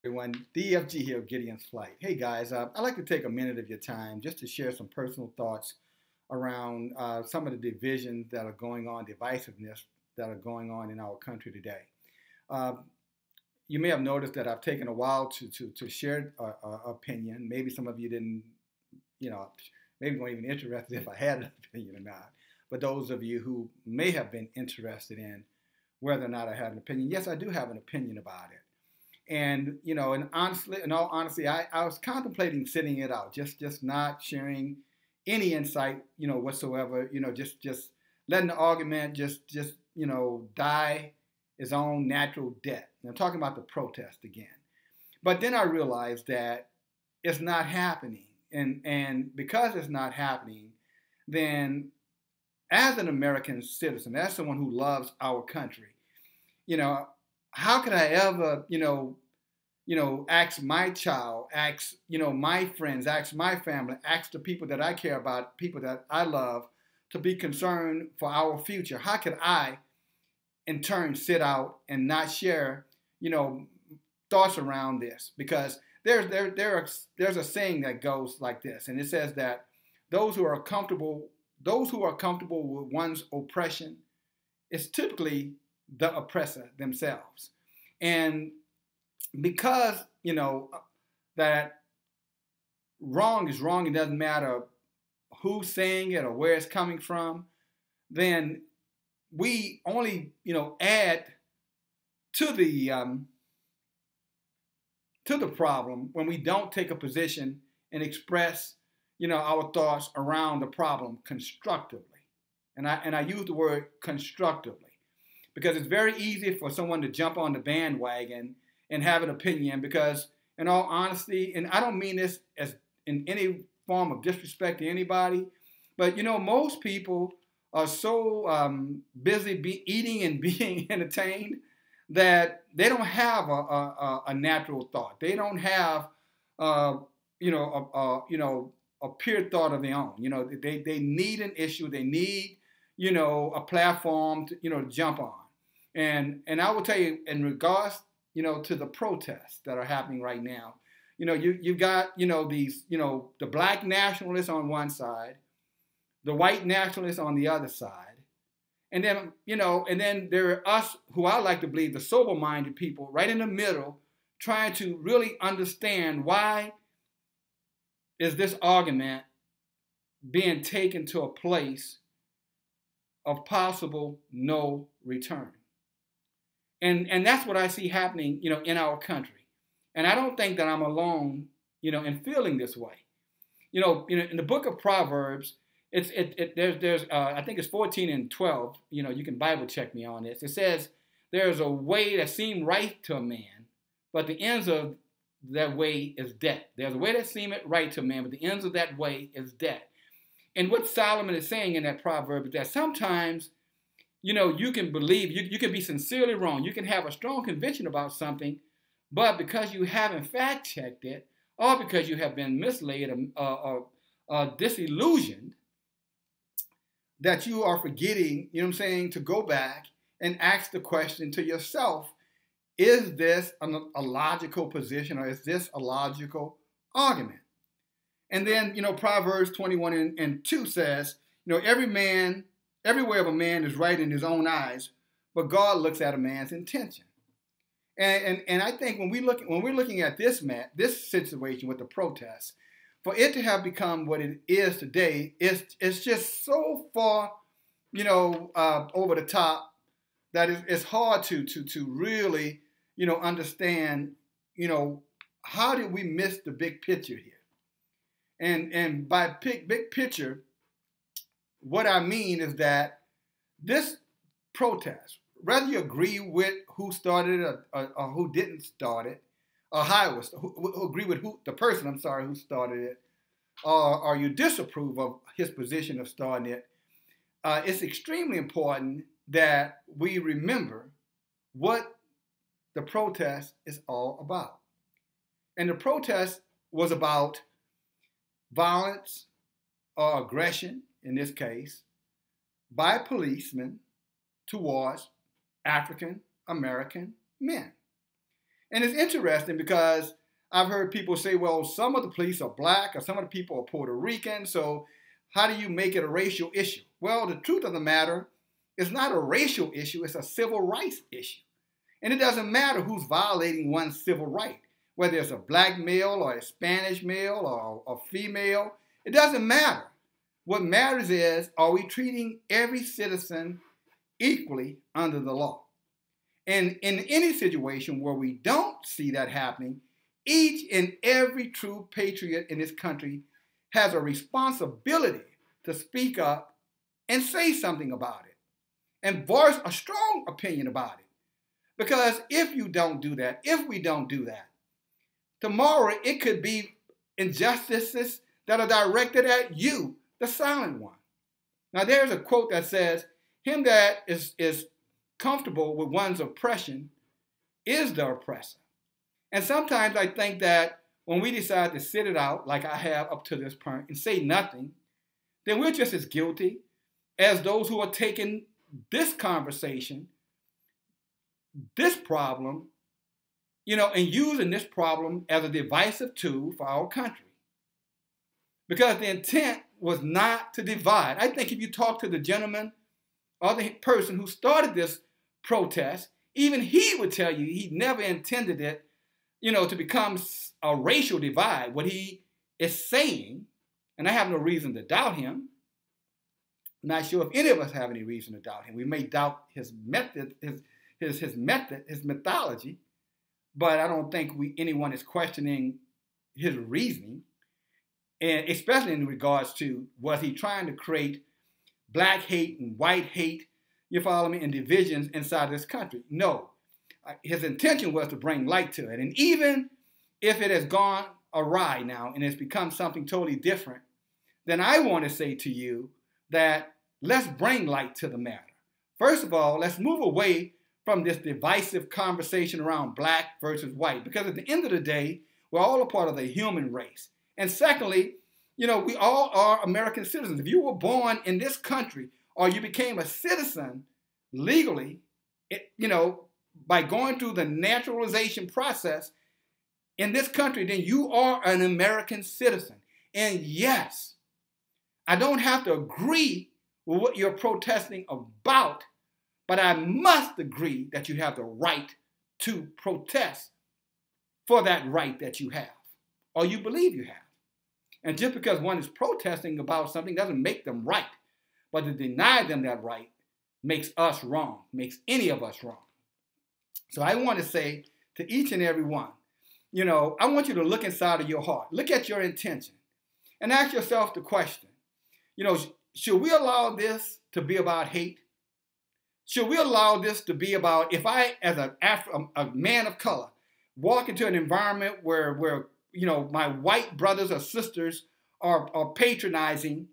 Everyone, DFG here, Gideon's Flight. Hey guys, I'd like to take a minute of your time just to share some personal thoughts around some of the divisions that are going on, divisiveness that are going on in our country today. Uh, you may have noticed that I've taken a while to share an opinion. Maybe some of you didn't, you know, maybe weren't even interested if I had an opinion or not. But those of you who may have been interested in whether or not I had an opinion, yes, I do have an opinion about it. And in all honesty, I was contemplating sitting it out, just not sharing any insight, whatsoever. Just letting the argument just die its own natural death. And I'm talking about the protest again. But then I realized that it's not happening, and because it's not happening, then as an American citizen, as someone who loves our country, you know, how could I ever, ask my child, ask, my friends, ask my family, ask the people that I care about, people that I love, to be concerned for our future? How could I, in turn, sit out and not share, thoughts around this? Because there's a saying that goes like this, and it says that those who are comfortable with one's oppression is typically the oppressor themselves. And because, that wrong is wrong, it doesn't matter who's saying it or where it's coming from, then we only, add to the problem when we don't take a position and express, our thoughts around the problem constructively. And I use the word constructively, because it's very easy for someone to jump on the bandwagon and have an opinion, because in all honesty, and I don't mean this as in any form of disrespect to anybody, but most people are so busy eating and being entertained that they don't have a natural thought. They don't have a pure thought of their own. They need an issue. They need a platform to jump on. And I will tell you, in regards to the protests that are happening right now, you've got these the black nationalists on one side, the white nationalists on the other side, and then there are us, who I like to believe the sober-minded people, right in the middle, trying to really understand why is this argument being taken to a place of possible no return. And that's what I see happening, in our country. And I don't think that I'm alone, in feeling this way. In the book of Proverbs, there's I think it's 14 and 12. You can Bible check me on this. It says there's a way that seems right to a man, but the ends of that way is death. There's a way that seemeth right to a man, but the ends of that way is death. And what Solomon is saying in that proverb is that sometimes, you can believe, you can be sincerely wrong. You can have a strong conviction about something, but because you haven't fact-checked it, or because you have been misled or disillusioned, that you are forgetting, to go back and ask the question to yourself, is this a logical position, or is this a logical argument? And then, Proverbs 21 and 2 says, every way of a man is right in his own eyes, but God looks at a man's intention. And I think when we're looking at this situation with the protests, for it to have become what it is today, it's just so far, over the top, that it's hard to really, understand, how did we miss the big picture here? And by big picture, what I mean is that this protest, whether you agree with who started it or who didn't start it, or how it was, who agree with the person, who started it, or you disapprove of his position of starting it, it's extremely important that we remember what the protest is all about. And the protest was about violence or aggression, in this case, by policemen towards African American men. And it's interesting because I've heard people say, well, some of the police are black or some of the people are Puerto Rican, so how do you make it a racial issue? Well, the truth of the matter, it's not a racial issue, it's a civil rights issue. And it doesn't matter who's violating one's civil right, whether it's a black male or a Spanish male or a female, it doesn't matter. What matters is, are we treating every citizen equally under the law? And in any situation where we don't see that happening, each and every true patriot in this country has a responsibility to speak up and say something about it and voice a strong opinion about it. Because if you don't do that, if we don't do that, tomorrow it could be injustices that are directed at you, the silent one. Now there's a quote that says, him that is comfortable with one's oppression is the oppressor. And sometimes I think that when we decide to sit it out, like I have up to this point, and say nothing, then we're just as guilty as those who are taking this conversation, this problem, and using this problem as a divisive tool for our country. Because the intent was not to divide. I think if you talk to the gentleman or the person who started this protest, even he would tell you he never intended it, to become a racial divide. What he is saying, and I have no reason to doubt him, not sure if any of us have any reason to doubt him. We may doubt his method, his methodology, but I don't think anyone is questioning his reasoning, and especially in regards to, was he trying to create black hate and white hate, you follow me, and divisions inside this country? No. His intention was to bring light to it. And even if it has gone awry now and it's become something totally different, then I want to say to you that let's bring light to the matter. First of all, let's move away from this divisive conversation around black versus white, because at the end of the day, we're all a part of the human race. And secondly, we all are American citizens. If you were born in this country or you became a citizen legally, by going through the naturalization process in this country, then you are an American citizen. And yes, I don't have to agree with what you're protesting about, but I must agree that you have the right to protest for that right that you have, or you believe you have. And just because one is protesting about something doesn't make them right, but to deny them that right makes us wrong, makes any of us wrong. So I want to say to each and every one, I want you to look inside of your heart. Look at your intention and ask yourself the question, should we allow this to be about hate? Should we allow this to be about, if I, as a man of color, walk into an environment where my white brothers or sisters are patronizing,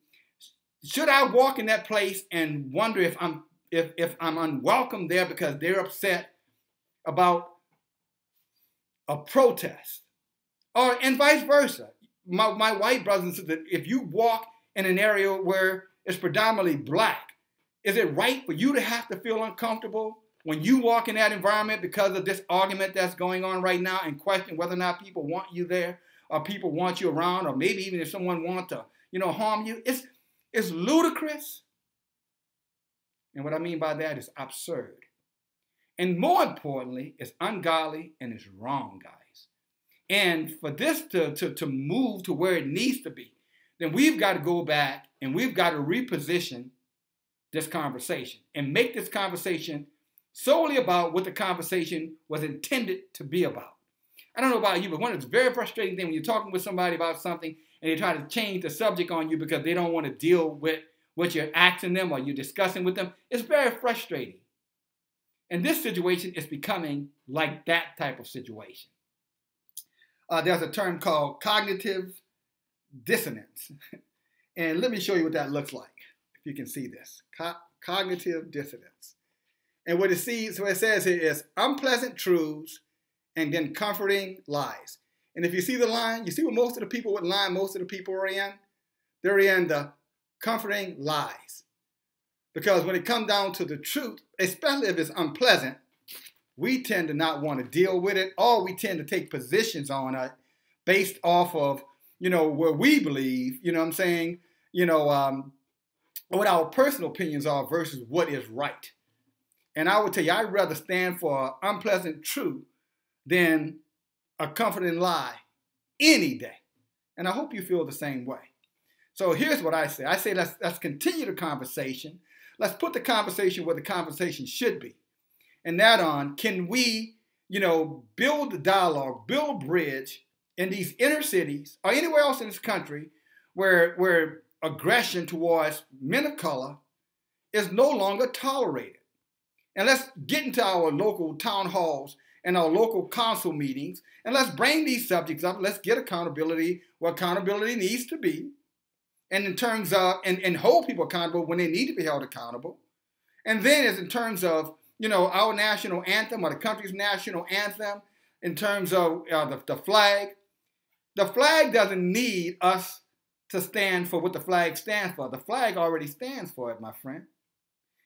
should I walk in that place and wonder if I'm unwelcome there because they're upset about a protest? And vice versa. My white brothers and sisters, if you walk in an area where it's predominantly black, is it right for you to have to feel uncomfortable when you walk in that environment because of this argument that's going on right now and question whether or not people want you there or people want you around, or maybe even if someone wants to, harm you? It's ludicrous. And what I mean by that is absurd. And more importantly, it's ungodly and it's wrong, guys. And for this to move to where it needs to be, then we've got to go back and we've got to reposition this conversation and make this conversation solely about what the conversation was intended to be about. I don't know about you, but one of the very frustrating things when you're talking with somebody about something and they try to change the subject on you because they don't want to deal with what you're asking them or you're discussing with them, it's very frustrating. And this situation is becoming like that type of situation. There's a term called cognitive dissonance. And let me show you what that looks like, if you can see this. Cognitive dissonance. And what it says here is unpleasant truths and then comforting lies. And if you see the line, you see what most of the people, what line most of the people are in? They're in the comforting lies. Because when it comes down to the truth, especially if it's unpleasant, we tend to not want to deal with it, or we tend to take positions on it based off of, where we believe, what I'm saying, what our personal opinions are versus what is right. And I would tell you, I'd rather stand for an unpleasant truth than a comforting lie any day. And I hope you feel the same way. So here's what I say. I say let's continue the conversation. Let's put the conversation where the conversation should be. And that on, can we, build the dialogue, build a bridge in these inner cities or anywhere else in this country where aggression towards men of color is no longer tolerated. And let's get into our local town halls and our local council meetings, and let's bring these subjects up. Let's get accountability where accountability needs to be, and in terms of, and hold people accountable when they need to be held accountable. And then as in terms of, our national anthem or the country's national anthem, in terms of the flag doesn't need us to stand for what the flag stands for. The flag already stands for it, my friend.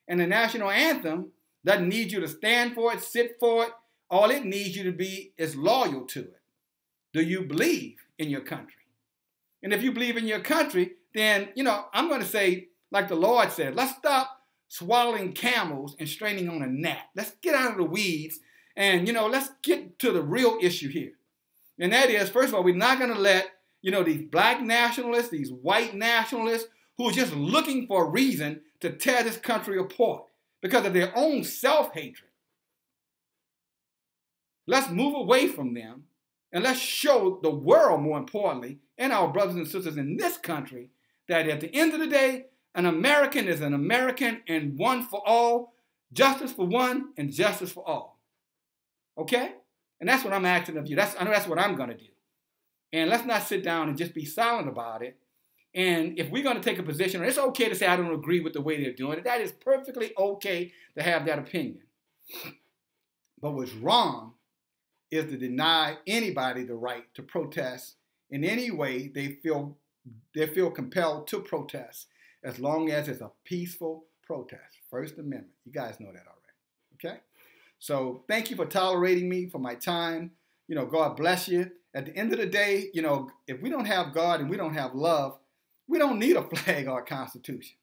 And the national anthem doesn't need you to stand for it, sit for it. All it needs you to be is loyal to it. Do you believe in your country? And if you believe in your country, then, I'm going to say, like the Lord said, let's stop swallowing camels and straining on a gnat. Let's get out of the weeds and, let's get to the real issue here. And that is, first of all, we're not going to let, these black nationalists, these white nationalists who are just looking for a reason to tear this country apart because of their own self-hatred. Let's move away from them and let's show the world, more importantly, and our brothers and sisters in this country, that at the end of the day, an American is an American, and one for all, justice for one and justice for all. Okay? And that's what I'm asking of you. I know that's what I'm going to do. And let's not sit down and just be silent about it. And if we're going to take a position, it's okay to say I don't agree with the way they're doing it. That is perfectly okay to have that opinion. But what's wrong is to deny anybody the right to protest in any way they feel compelled to protest, as long as it's a peaceful protest. First Amendment. You guys know that already. Okay? So thank you for tolerating me for my time. God bless you. At the end of the day, if we don't have God and we don't have love, we don't need a flag or a constitution.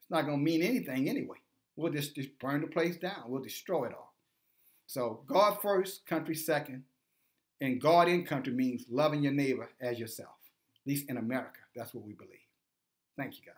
It's not going to mean anything anyway. We'll just burn the place down. We'll destroy it all. So God first, country second. And God in country means loving your neighbor as yourself. At least in America, that's what we believe. Thank you, guys.